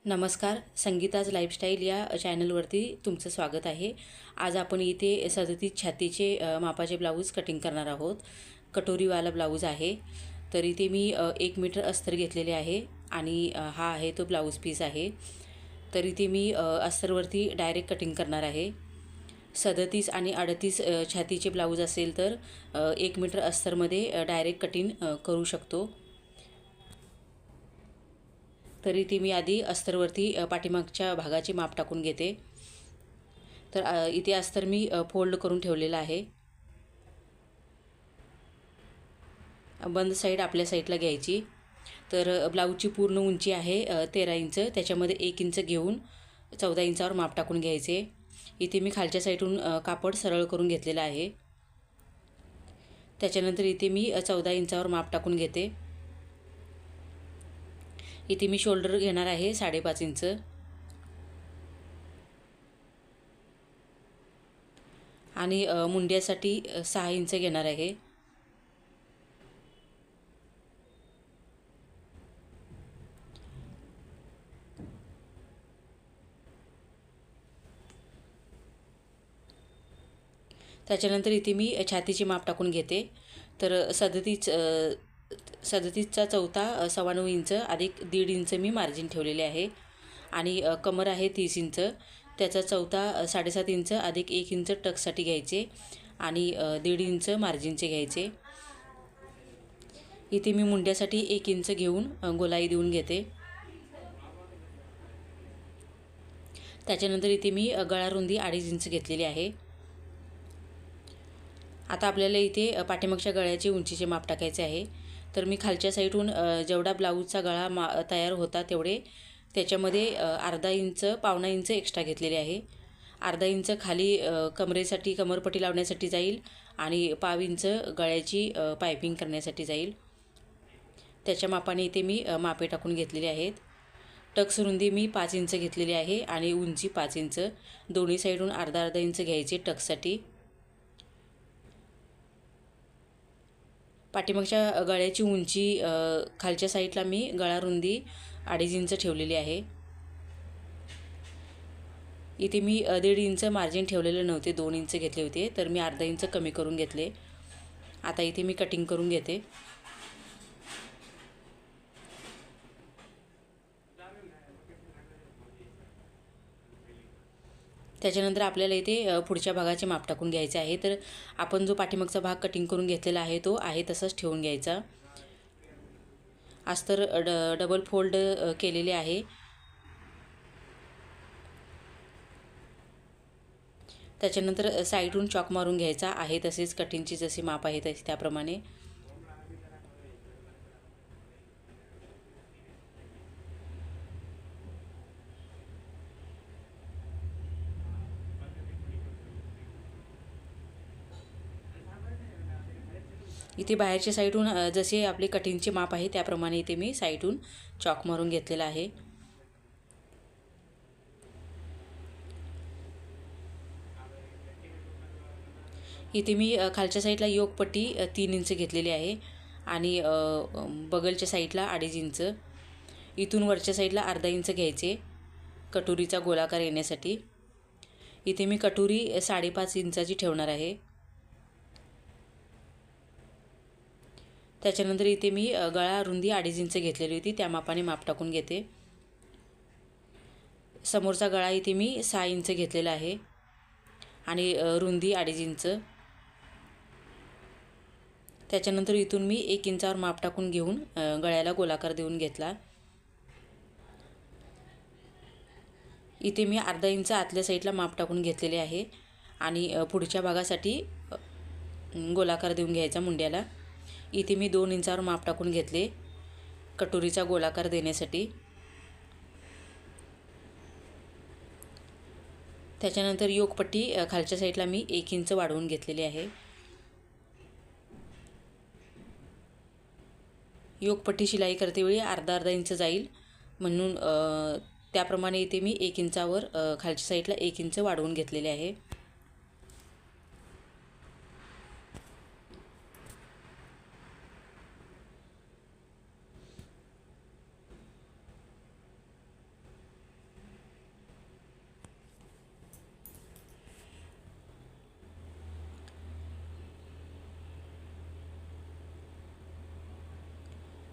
नमस्कार, संगीताज लाईफस्टाईल या चॅनलवरती तुमचं स्वागत आहे. आज आपण इथे 37 छातीचे मापाचे ब्लाऊज कटिंग करणार आहोत. कटोरीवाला ब्लाऊज आहे. तर इथे मी 1 मीटर अस्तर घेतलेले आहे आणि हा आहे तो ब्लाऊज पीस आहे. तर इथे मी अस्तरवरती डायरेक्ट कटिंग करणार आहे. 37 आणि 38 छातीचे ब्लाऊज असेल तर 1 मीटर अस्तरमध्ये डायरेक्ट कटिंग करू शकतो. तरी ती मी आधी अस्तरवरती पाठीमागच्या भागाचे माप टाकून घेते. तर इथे अस्तर मी फोल्ड करून ठेवलेला आहे. बंद साईड आपल्या साईडला घ्यायची. तर ब्लाऊजची पूर्ण उंची आहे 13 इंच. त्याच्यामध्ये 1 इंच घेऊन 14 इंचावर माप टाकून घ्यायचे. इथे मी खालच्या साईडून कापड सरळ करून घेतलेलं आहे. त्याच्यानंतर इथे मी 14 इंचावर माप टाकून घेते. इथे मी शोल्डर घेणार आहे 5.5 इंच आणि मुंड्यासाठी 6 इंच घेणार आहे. त्याच्यानंतर इथे मी छातीचे माप टाकून घेते. तर 37चा चौथा 9.25 इंच अधिक 1.5 इंच मी मार्जिन ठेवलेले आहे आणि कमर आहे 30 इंच. त्याचा चौथा 7.5 इंच अधिक 1 इंच टक्ससाठी घ्यायचे आणि 1.5 इंच मार्जिनचे घ्यायचे. इथे मी मुंड्यासाठी 1 इंच घेऊन गोलाई देऊन घेते. त्याच्यानंतर इथे मी गळा रुंदी 2.5 इंच घेतलेली आहे. आता आपल्याला इथे पाठीमागच्या गळ्याची उंचीचे माप टाकायचे आहे. तर मी खालच्या साईडहून जेवढा ब्लाऊजचा गळा तयार होता तेवढे त्याच्यामध्ये अर्धा इंच 1.25 इंच एक्स्ट्रा घेतलेले आहे. अर्धा इंच खाली कमरेसाठी कमरपट्टी लावण्यासाठी जाईल आणि 1.25 इंच गळ्याची पायपिंग करण्यासाठी जाईल. त्याच्या मापाने इथे मी मापे टाकून घेतलेली आहेत. टक्स रुंदी मी 5 इंच घेतलेली आहे आणि उंची 5 इंच. दोन्ही साईडहून अर्धा इंच घ्यायचे टक्ससाठी. पाठीमागच्या गळ्याची उंची खालच्या साईडला मी गळा रुंदी 2.5 इंच ठेवलेली आहे. इथे मी 1.5 इंच मार्जिन ठेवलेले नव्हते, 2 इंच घेतले होते. तर मी अर्धा इंच कमी करून घेतले. आता इथे मी कटिंग करून घेते. त्याच्यानंतर आपल्याला इथे पुढच्या भागाचे माप टाकून घ्यायचे आहे. तर आपण जो पाठीमागचा भाग कटिंग करून घेतलेला आहे तो आहे तसंच ठेवून घ्यायचा. अस्तर डबल फोल्ड केलेले आहे. त्याच्यानंतर साईडहून चॉक मारून घ्यायचा आहे तसेच कटिंगची जशी माप आहे तशी त्याप्रमाणे. इथे बाहेरच्या साईडहून जसे आपले कटिंगचे माप आहे त्याप्रमाणे इथे मी साईडहून चॉक मारून घेतलेला आहे. इथे मी खालच्या साईडला योगपट्टी 3 इंच घेतलेली आहे आणि बगलच्या साईडला 2.5 इंच. इथून वरच्या साईडला अर्धा इंच घ्यायचे कटोरीचा गोलाकार येण्यासाठी. इथे मी कटोरी 5.5 इंचाची ठेवणार आहे. त्याच्यानंतर इथे मी गळा रुंदी 2.5 इंच घेतलेली होती, त्या मापाने माप टाकून घेते. समोरचा गळा इथे मी 6 इंच घेतलेला आहे आणि रुंदी 2.5 इंच. त्याच्यानंतर इथून मी 1 इंचावर माप टाकून घेऊन गळ्याला गोलाकार देऊन घेतला. इथे मी अर्धा इंच आतल्या साईडला माप टाकून घेतलेले आहे आणि पुढच्या भागासाठी गोलाकार देऊन घ्यायचा मुंड्याला. इथे मी 2 इंचावर माप टाकून घेतले कटोरीचा गोलाकार देण्यासाठी. त्याच्यानंतर योगपट्टी खालच्या साईडला मी 1 इंच वाढवून घेतलेली आहे. योगपट्टी शिलाई करतेवेळी अर्धा इंच जाईल म्हणून त्याप्रमाणे इथे मी 1 इंचावर खालच्या साईडला 1 इंच वाढवून घेतलेले आहे.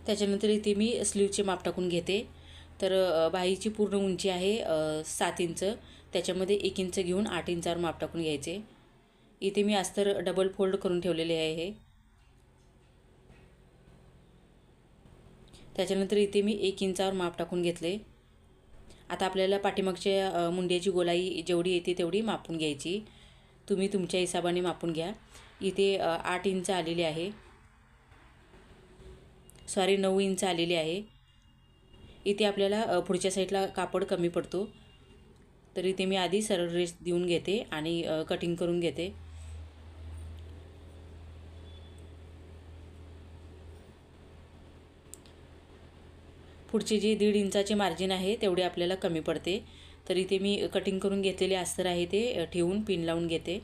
त्याच्यानंतर इथे मी स्लीवचे माप टाकून घेते. तर बाहीची पूर्ण उंची आहे 7 इंच, त्याच्यामध्ये 1 इंच घेऊन 8 इंचावर माप टाकून घ्यायचे. इथे मी अस्तर डबल फोल्ड करून ठेवलेले आहे. त्याच्यानंतर इथे मी 1 इंचावर माप टाकून घेतले. आता आपल्याला पाठीमागच्या मुंड्याची गोलाई जेवढी येते तेवढी मापून घ्यायची. तुम्ही तुमच्या हिशोबाने मापून घ्या. इथे 8 इंच आलेली आहे, सॉरी 9 इंच आलेली आहे. इथे आपल्याला पुढच्या साईडला कापड कमी पडतो, तर इथे मी आधी सरळ रेष देऊन घेते आणि कटिंग करून घेते. पुढचे जे 1.5 इंचाचे मार्जिन आहे तेवढे आपल्याला कमी पडते. तर इथे मी कटिंग करून घेतलेले अस्तर आहे ते ठेवून पिन लावून घेते.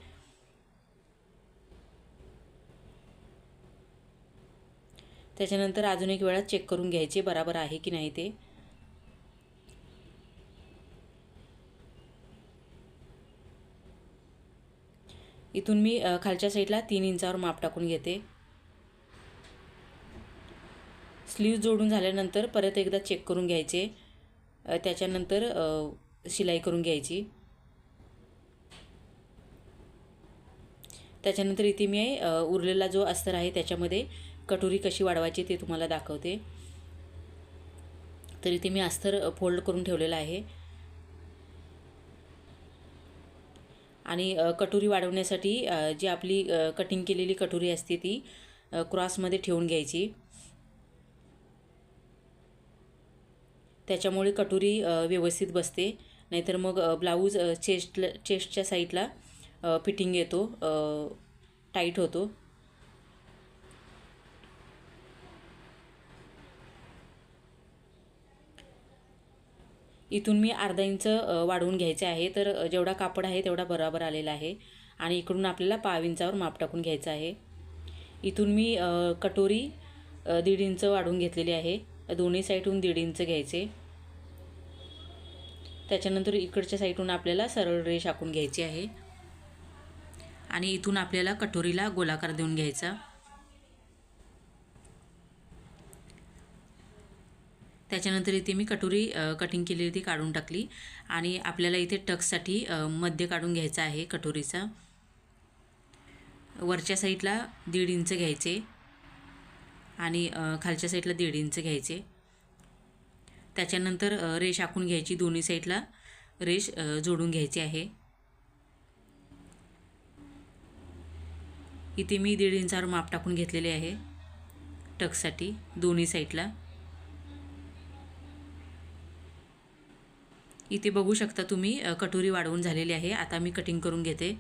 त्याच्यानंतर अजून एक वेळा चेक करून घ्यायचे बरोबर आहे की नाही ते. इथून मी खालच्या साईडला 3 इंचावर माप टाकून घेते. स्लीव जोडून झाल्यानंतर परत एकदा चेक करून घ्यायचे. त्याच्यानंतर शिलाई करून घ्यायची. त्याच्यानंतर इथे मी उरलेला जो अस्तर आहे त्याच्यामध्ये कटोरी कशी वाढवायची ते तुम्हाला दाखवते. तर इथे मी अस्तर फोल्ड करून ठेवलेला आहे आणि कटोरी वाढवण्यासाठी जी आपली कटिंग केलेली कटोरी असते ती क्रॉसमध्ये ठेवून घ्यायची. त्याच्यामुळे कटोरी व्यवस्थित बसते, नाहीतर मग ब्लाऊज चेस्टच्या साईडला फिटिंग येतो, टाईट होतो. इथून मी अर्धा इंच वाढवून घ्यायचे आहे. तर जेवढा कापड आहे तेवढा बरोबर आलेला आहे आणि इकडून आपल्याला 1.5 इंचावर माप टाकून घ्यायचं आहे. इथून मी कटोरी 1.5 इंच वाढवून घेतलेली आहे. दोन्ही साईडहून 1.5 इंच घ्यायचे. त्याच्यानंतर इकडच्या साईडहून आपल्याला सरळ रेष आखून घ्यायची आहे आणि इथून आपल्याला कटोरीला गोलाकार देऊन घ्यायचा. त्याच्यानंतर इथे मी कटोरी कटिंग केलेली ती काढून टाकली आणि आपल्याला इथे टक्ससाठी मध्य काढून घ्यायचा आहे कटोरीचा. वरच्या साईडला 1.5 इंच घ्यायचे आणि खालच्या साईडला 1.5 इंच घ्यायचे. त्याच्यानंतर रेष आखून घ्यायची, दोन्ही साईडला रेष जोडून घ्यायची आहे. इथे मी 1.5 इंचावर माप टाकून घेतलेले आहे टक्ससाठी दोन्ही साईडला. इथे बघू शकता तुम्ही कटोरी वाढवून झालेली आहे. आता मी कटिंग करून घेते.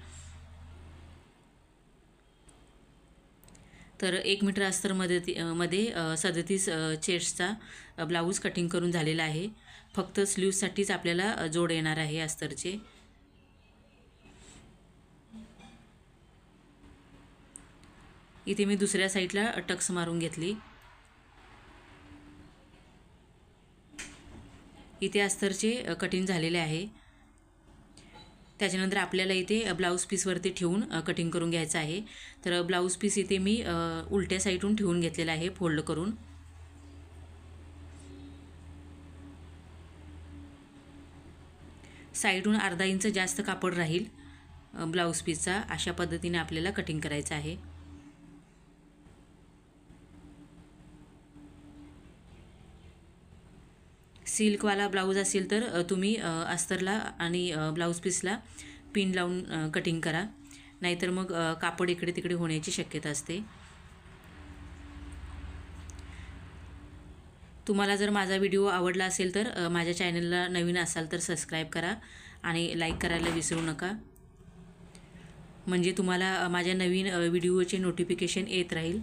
तर 1 मीटर अस्तरमध्ये 37 चेस्टचा ब्लाऊज कटिंग करून झालेला आहे. फक्त स्लीव्जसाठीच आपल्याला जोड येणार आहे अस्तरचे. इथे मी दुसऱ्या साईडला टक्स मारून घेतली. इथे अस्तरचे कटिंग झालेले आहे. त्याच्यानंतर आपल्याला इथे ब्लाऊज पीसवरती ठेवून कटिंग करून घ्यायचं आहे. तर ब्लाऊज पीस इथे मी उलट्या साईडून ठेवून घेतलेला आहे फोल्ड करून. साईडून अर्धा इंच जास्त कापड राहील ब्लाऊज पीसचा. अशा पद्धतीने आपल्याला कटिंग करायचं आहे. सिल्कवाला ब्लाऊज असेल तर तुम्ही अस्तरला आणि ब्लाऊज पीसला पिन लावून कटिंग करा, नाहीतर मग कापड इकडे तिकडे होण्याची शक्यता असते. तुम्हाला जर माझा व्हिडिओ आवडला असेल तर माझ्या चॅनलला नवीन असाल तर सबस्क्राईब करा आणि लाईक करायला विसरू नका, म्हणजे तुम्हाला माझ्या नवीन व्हिडिओचे नोटिफिकेशन येत राहील.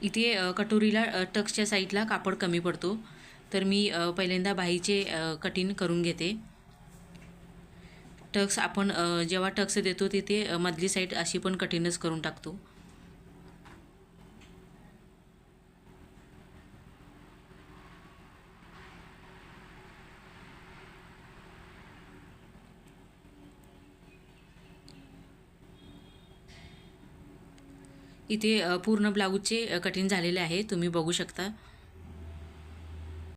इथे कटोरीला टक्सच्या साईडला कापड कमी पडतो, तर मी पहिल्यांदा बाहीचे कटिंग करून घेते. टक्स आपण जेव्हा टक्स देतो तिथे मधली साईड अशी पण कटिंगच करून टाकतो. इथे पूर्ण ब्लाऊजचे कटिंग झालेले आहे, तुम्ही बघू शकता.